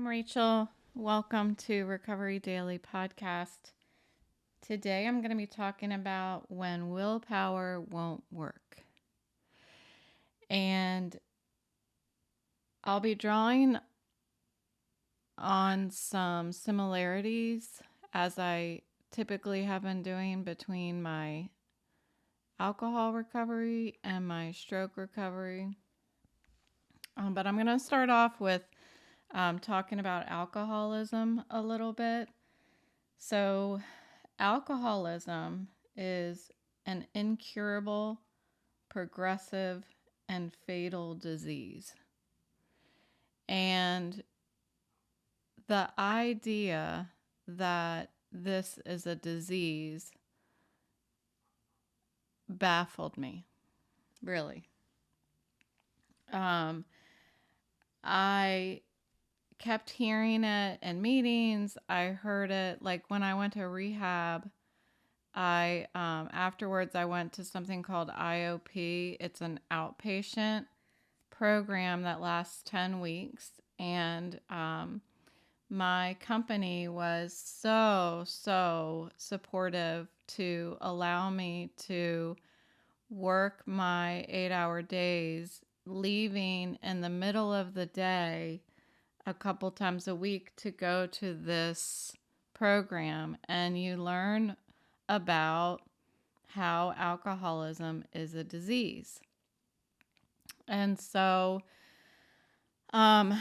Rachel. Welcome to Recovery Daily Podcast. Today I'm going to be talking about when willpower won't work. And I'll be drawing on some similarities as I typically have been doing between my alcohol recovery and my stroke recovery. But I'm going to start off with talking about alcoholism a little bit. So, alcoholism is an incurable, progressive, and fatal disease. And the idea that this is a disease baffled me, really. I kept hearing it in meetings. I heard it like when I went to rehab. I afterwards I went to something called IOP. It's an outpatient program that lasts 10 weeks, and my company was so supportive to allow me to work my 8-hour days, leaving in the middle of the day a couple times a week to go to this program, and you learn about how alcoholism is a disease. And so, I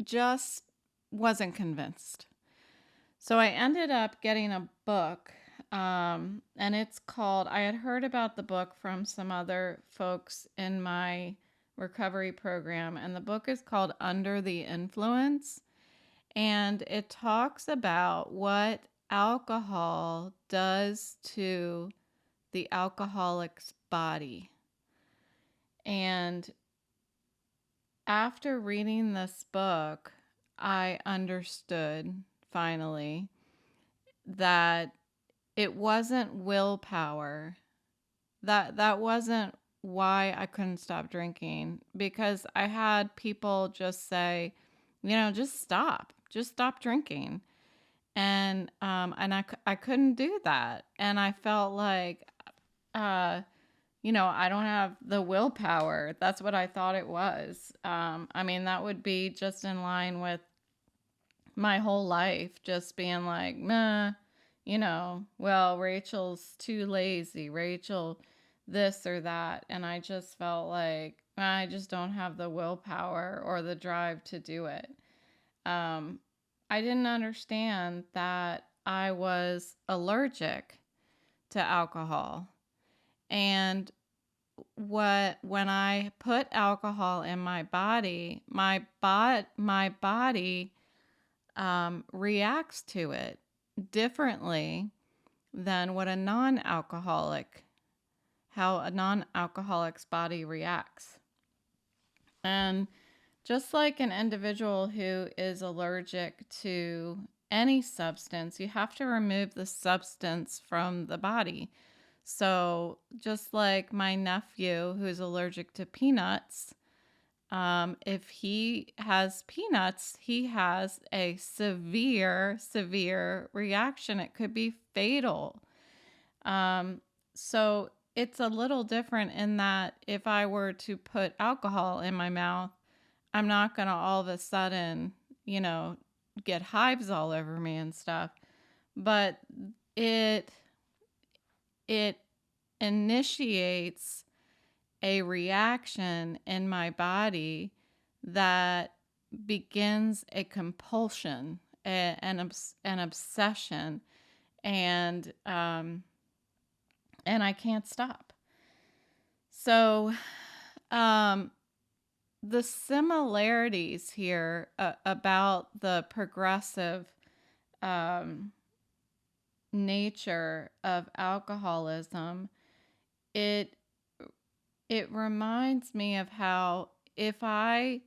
just wasn't convinced. So I ended up getting a book, and it's called, I had heard about the book from some other folks in my recovery program, and the book is called Under the Influence, and it talks about what alcohol does to the alcoholic's body. And after reading this book, I understood finally that it wasn't willpower. That wasn't why I couldn't stop drinking, because I had people just say, just stop drinking. And I couldn't do that. And I felt like, I don't have the willpower. That's what I thought it was. That would be just in line with my whole life, just being like, nah, well, Rachel's too lazy. Rachel, this or that. And I just felt like I just don't have the willpower or the drive to do it. I didn't understand that I was allergic to alcohol. And when I put alcohol in my body, my body reacts to it differently than how a non-alcoholic's body reacts. And just like an individual who is allergic to any substance, you have to remove the substance from the body. So just like my nephew who's allergic to peanuts, if he has peanuts, he has a severe reaction. It could be fatal. So it's a little different in that if I were to put alcohol in my mouth, I'm not going to all of a sudden, get hives all over me and stuff. But it initiates a reaction in my body that begins a compulsion, an obsession, and I can't stop. So, the similarities here about the progressive nature of alcoholism, it reminds me of how if I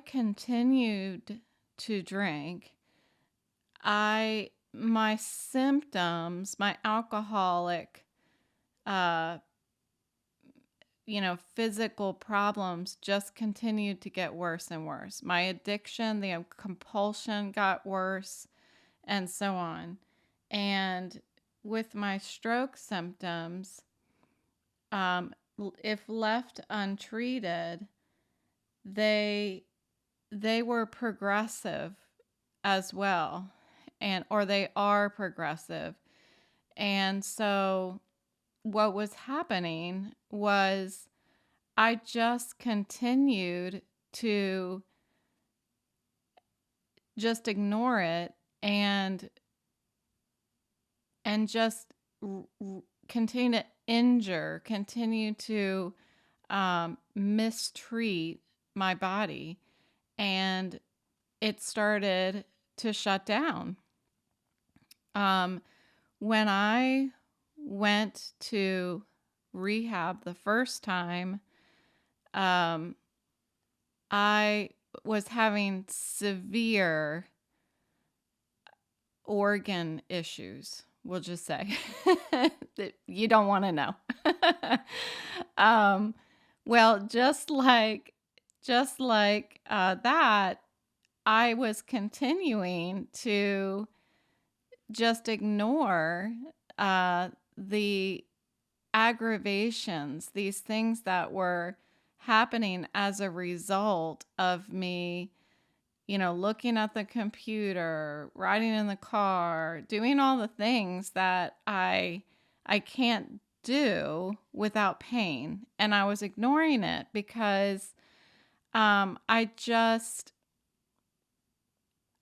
continued to drink, my symptoms, my alcoholic physical problems just continued to get worse and worse. My addiction, the compulsion got worse, and so on. And with my stroke symptoms, if left untreated, they they were progressive as well, or they are progressive. And so what was happening was I just continued to just ignore it and just continue to continue to mistreat my body, and it started to shut down. When I went to rehab the first time, I was having severe organ issues, we'll just say. That you don't want to know. Well, just like that, I was continuing to just ignore the aggravations, these things that were happening as a result of me, looking at the computer, riding in the car, doing all the things that I can't do without pain. And I was ignoring it because I just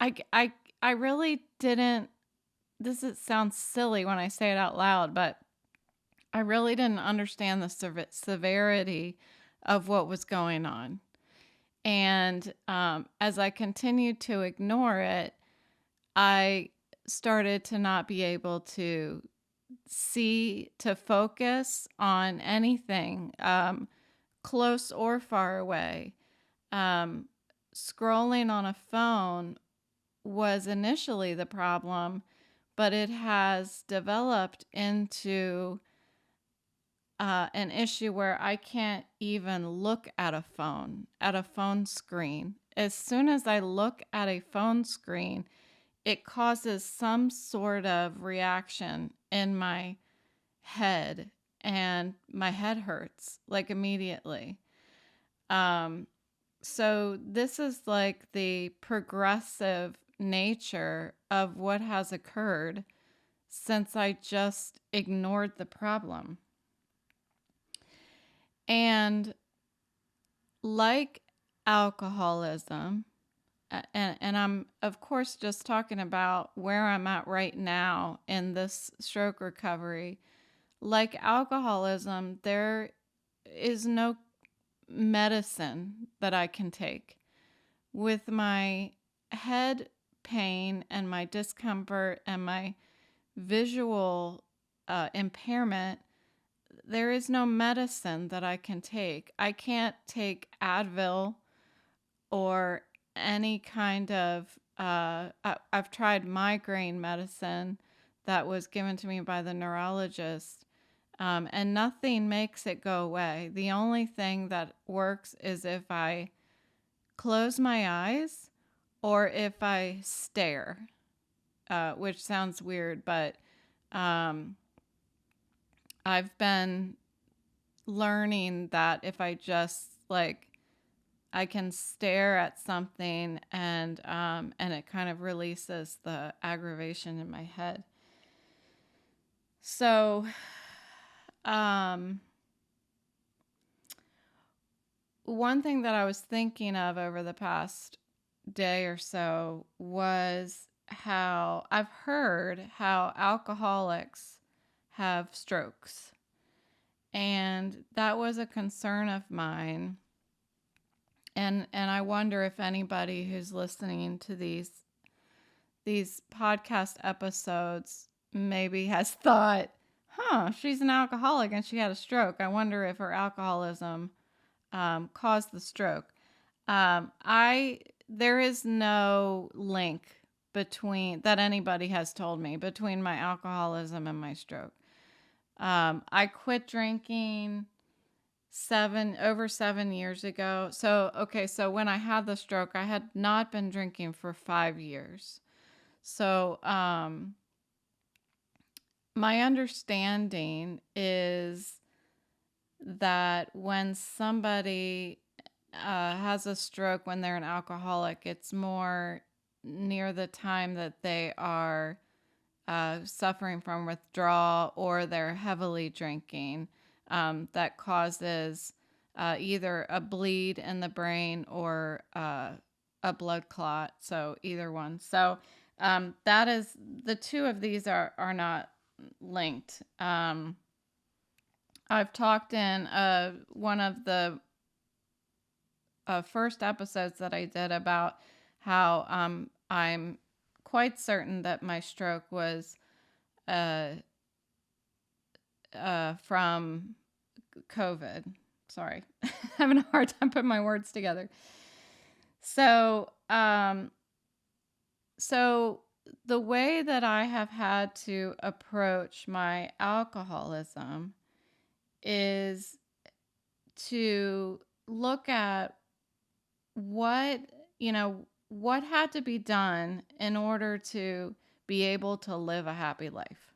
I really didn't. Sounds silly when I say it out loud, but I really didn't understand the severity of what was going on. And as I continued to ignore it, I started to not be able to focus on anything, close or far away. Scrolling on a phone was initially the problem, but it has developed into an issue where I can't even look at a phone screen. As soon as I look at a phone screen, it causes some sort of reaction in my head, and my head hurts like immediately. So this is like the progressive nature of what has occurred since I just ignored the problem. And like alcoholism, and I'm of course just talking about where I'm at right now in this stroke recovery. Like alcoholism, there is no medicine that I can take. With my head pain and my discomfort and my visual impairment, there is no medicine that I can take. I can't take Advil or any kind of, I've tried migraine medicine that was given to me by the neurologist, and nothing makes it go away. The only thing that works is if I close my eyes or if I stare, which sounds weird, but I've been learning that if I just I can stare at something, and it kind of releases the aggravation in my head. So, one thing that I was thinking of over the past day or so was how I've heard how alcoholics have strokes. And that was a concern of mine. And I wonder if anybody who's listening to these podcast episodes maybe has thought, she's an alcoholic and she had a stroke. I wonder if her alcoholism caused the stroke. There is no link that anybody has told me between my alcoholism and my stroke. I quit drinking over 7 years ago. So, okay, so when I had the stroke, I had not been drinking for 5 years. So, my understanding is that when somebody has a stroke when they're an alcoholic, it's more near the time that they are suffering from withdrawal or they're heavily drinking, that causes either a bleed in the brain or a blood clot. So either one. So that is, the two of these are not linked. I've talked in one of the first episodes that I did about how I'm quite certain that my stroke was uh, from COVID. Sorry, having a hard time putting my words together. So, so the way that I have had to approach my alcoholism is to look at what, what had to be done in order to be able to live a happy life.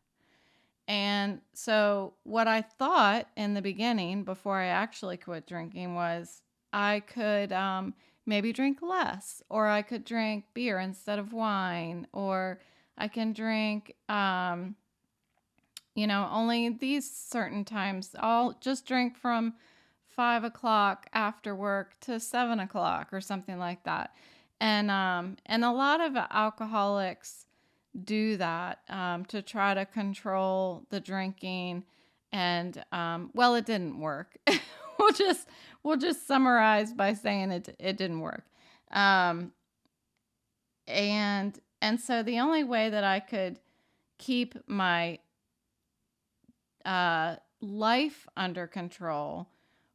And so, what I thought in the beginning, before I actually quit drinking, was I could maybe drink less, or I could drink beer instead of wine, or I can drink, only these certain times. I'll just drink from 5 o'clock after work to 7 o'clock, or something like that. And a lot of alcoholics do that to try to control the drinking, and well, it didn't work. we'll just we'll just summarize by saying it didn't work. um, and so the only way that I could keep my life under control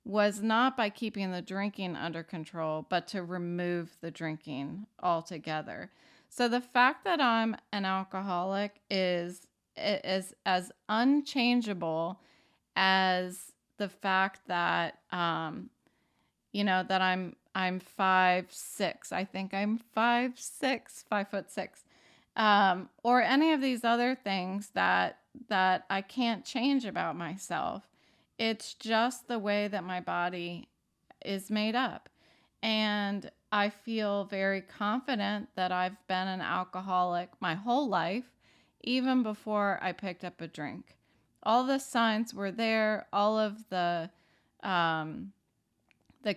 was not by keeping the drinking under control, but to remove the drinking altogether. So the fact that I'm an alcoholic is as unchangeable as the fact that that I'm 5'6". I think I'm 5'6", 5'6", or any of these other things that I can't change about myself. It's just the way that my body is made up. And I feel very confident that I've been an alcoholic my whole life, even before I picked up a drink. All the signs were there, all of the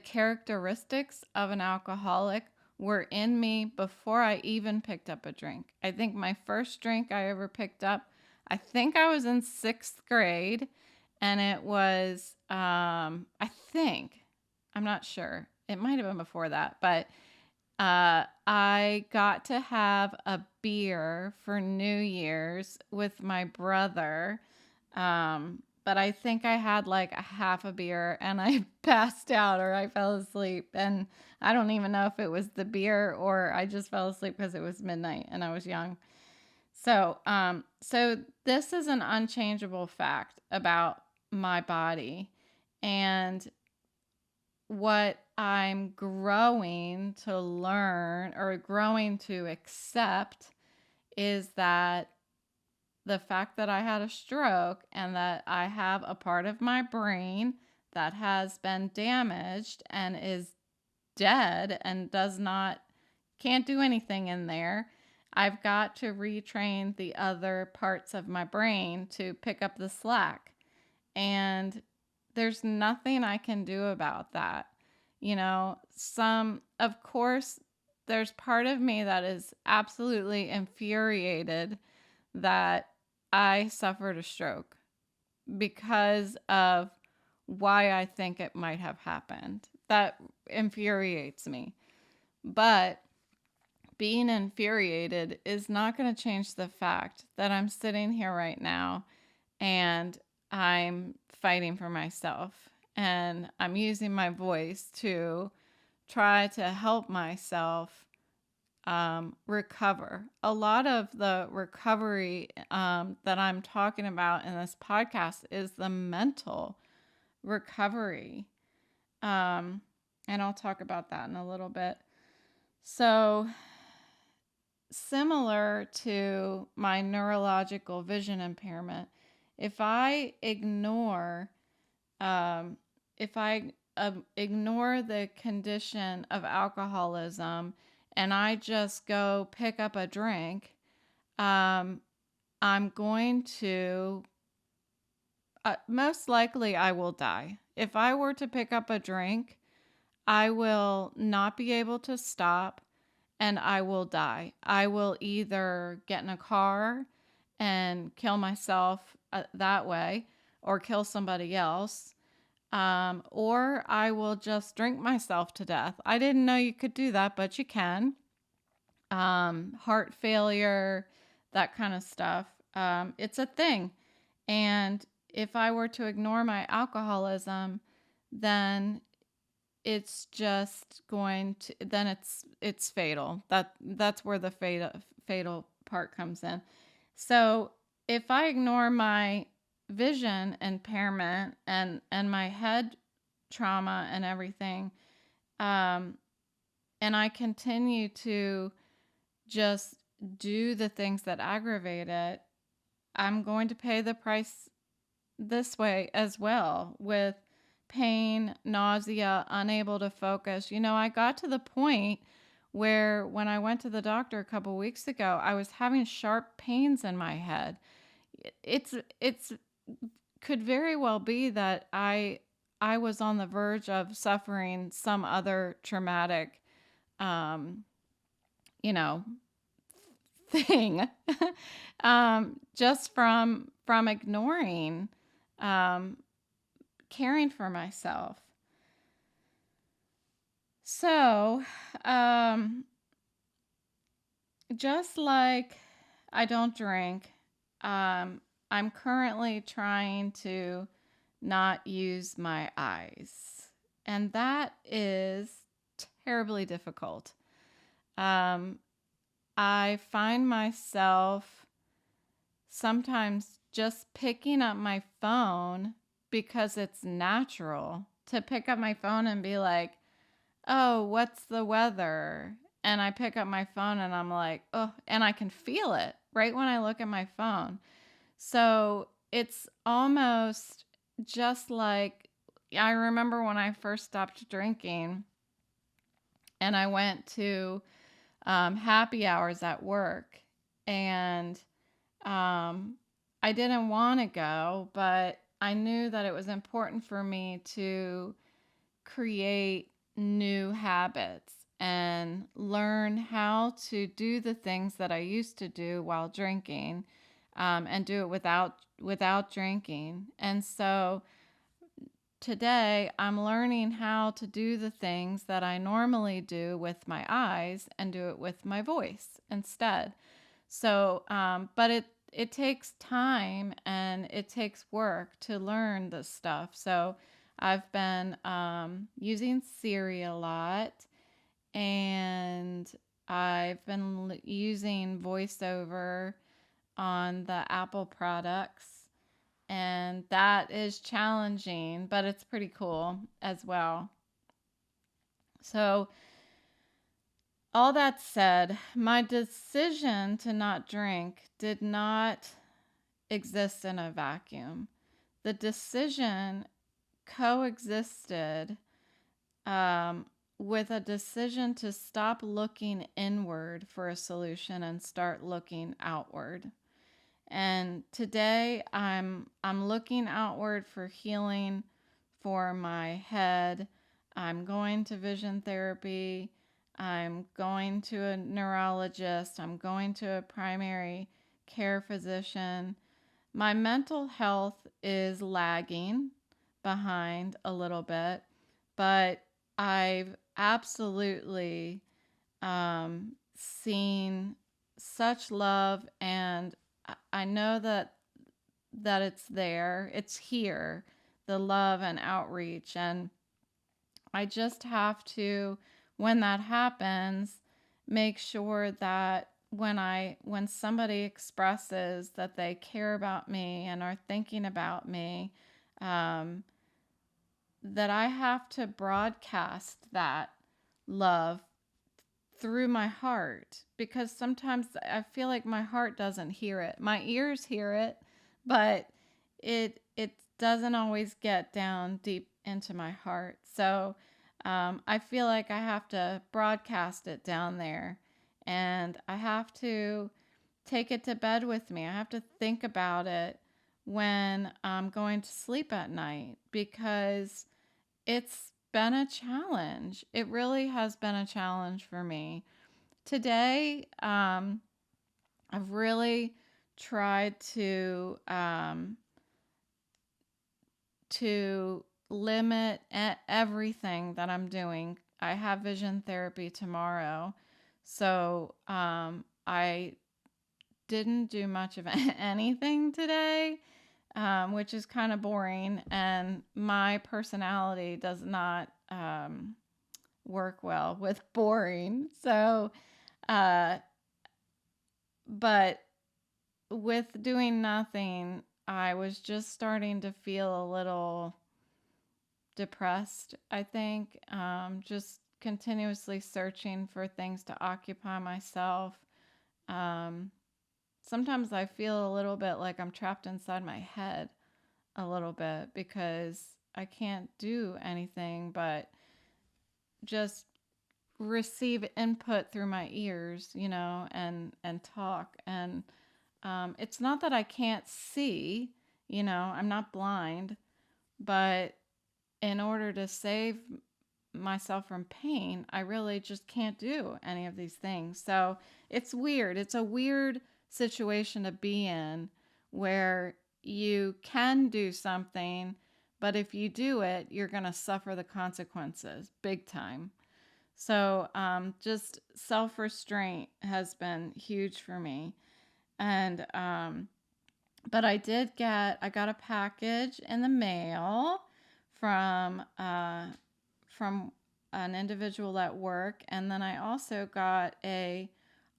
characteristics of an alcoholic were in me before I even picked up a drink. I think my first drink I ever picked up, I think I was in 6th grade, and it was, I'm not sure. It might have been before that, but I got to have a beer for New Year's with my brother. But I think I had like a half a beer and I passed out or I fell asleep. And I don't even know if it was the beer or I just fell asleep because it was midnight and I was young. So this is an unchangeable fact about my body. And what I'm growing to learn or growing to accept is that the fact that I had a stroke and that I have a part of my brain that has been damaged and is dead and can't do anything in there. I've got to retrain the other parts of my brain to pick up the slack. And there's nothing I can do about that. Of course, there's part of me that is absolutely infuriated that I suffered a stroke because of why I think it might have happened. That infuriates me. But being infuriated is not going to change the fact that I'm sitting here right now and I'm fighting for myself. And I'm using my voice to try to help myself recover. A lot of the recovery that I'm talking about in this podcast is the mental recovery. Um, and I'll talk about that in a little bit. So, similar to my neurological vision impairment, if I ignore um, if I ignore the condition of alcoholism and I just go pick up a drink, um, I'm going to most likely I will die. If I were to pick up a drink, I will not be able to stop and I will die. I will either get in a car and kill myself that way or kill somebody else, or I will just drink myself to death. I didn't know you could do that, but you can. Heart failure, that kind of stuff. It's a thing. And if I were to ignore my alcoholism, then it's just going to then it's fatal. That's where the fatal part comes in. So if I ignore my vision impairment and my head trauma and everything, um, and I continue to just do the things that aggravate it, I'm going to pay the price this way as well, with pain, nausea, unable to focus. I got to the point where when I went to the doctor a couple weeks ago, I was having sharp pains in my head. It's could very well be that I was on the verge of suffering some other traumatic um you know thing, just from ignoring um caring for myself. So, just like I don't drink, um, I'm currently trying to not use my eyes. And that is terribly difficult. Um, I find myself sometimes just picking up my phone because it's natural to pick up my phone and be like, oh, what's the weather? And I pick up my phone and I'm like, oh, and I can feel it right when I look at my phone. So it's almost just like I remember when I first stopped drinking and I went to happy hours at work, and I didn't want to go, but I knew that it was important for me to create new habits and learn how to do the things that I used to do while drinking, and do it without drinking. And so today I'm learning how to do the things that I normally do with my eyes and do it with my voice instead. So, but it takes time and it takes work to learn this stuff. So I've been using Siri a lot, and I've been using VoiceOver on the Apple products, and that is challenging, but it's pretty cool as well. So, all that said, my decision to not drink did not exist in a vacuum. The decision coexisted with a decision to stop looking inward for a solution and start looking outward. And today I'm looking outward for healing for my head. I'm going to vision therapy. I'm going to a neurologist. I'm going to a primary care physician. My mental health is lagging behind a little bit, but I've absolutely seen such love, and I know that it's there, it's here, the love and outreach, and I just have to, when that happens, make sure that when somebody expresses that they care about me and are thinking about me, um, that I have to broadcast that love through my heart, because sometimes I feel like my heart doesn't hear it. My ears hear it, but it doesn't always get down deep into my heart. So I feel like I have to broadcast it down there, and I have to take it to bed with me. I have to think about it when I'm going to sleep at night, because it's been a challenge. It really has been a challenge for me. Today, I've really tried to limit everything that I'm doing. I have vision therapy tomorrow, so I didn't do much of anything today, which is kind of boring, and my personality does not work well with boring. So, uh, but with doing nothing, I was just starting to feel a little depressed, I think. Just continuously searching for things to occupy myself. Um, Sometimes I feel a little bit like I'm trapped inside my head a little bit, because I can't do anything but just receive input through my ears, and talk. And it's not that I can't see, I'm not blind, but in order to save myself from pain, I really just can't do any of these things. So it's weird. It's a weird situation to be in, where you can do something, but if you do it, you're going to suffer the consequences big time. So just self restraint has been huge for me. And but I got a package in the mail from from an individual at work, and then I also got a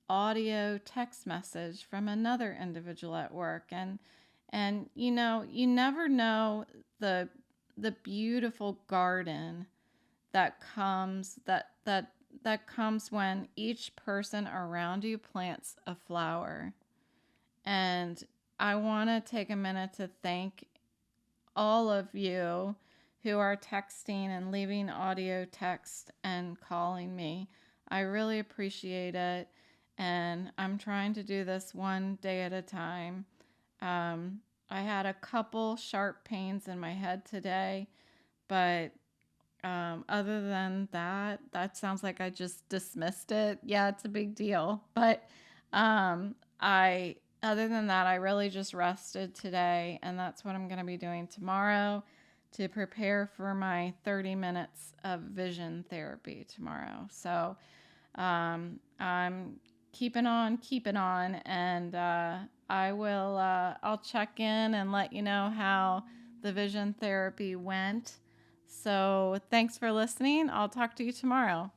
audio text message from another individual at work. And you never know the beautiful garden that comes when each person around you plants a flower. And I want to take a minute to thank all of you who are texting and leaving audio text and calling me. I really appreciate it. And I'm trying to do this one day at a time. I had a couple sharp pains in my head today, but other than that, that sounds like I just dismissed it. Yeah, it's a big deal. But other than that, I really just rested today, and that's what I'm going to be doing tomorrow to prepare for my 30 minutes of vision therapy tomorrow. So I'm keeping on, and I'll check in and let you know how the vision therapy went. So thanks for listening. I'll talk to you tomorrow.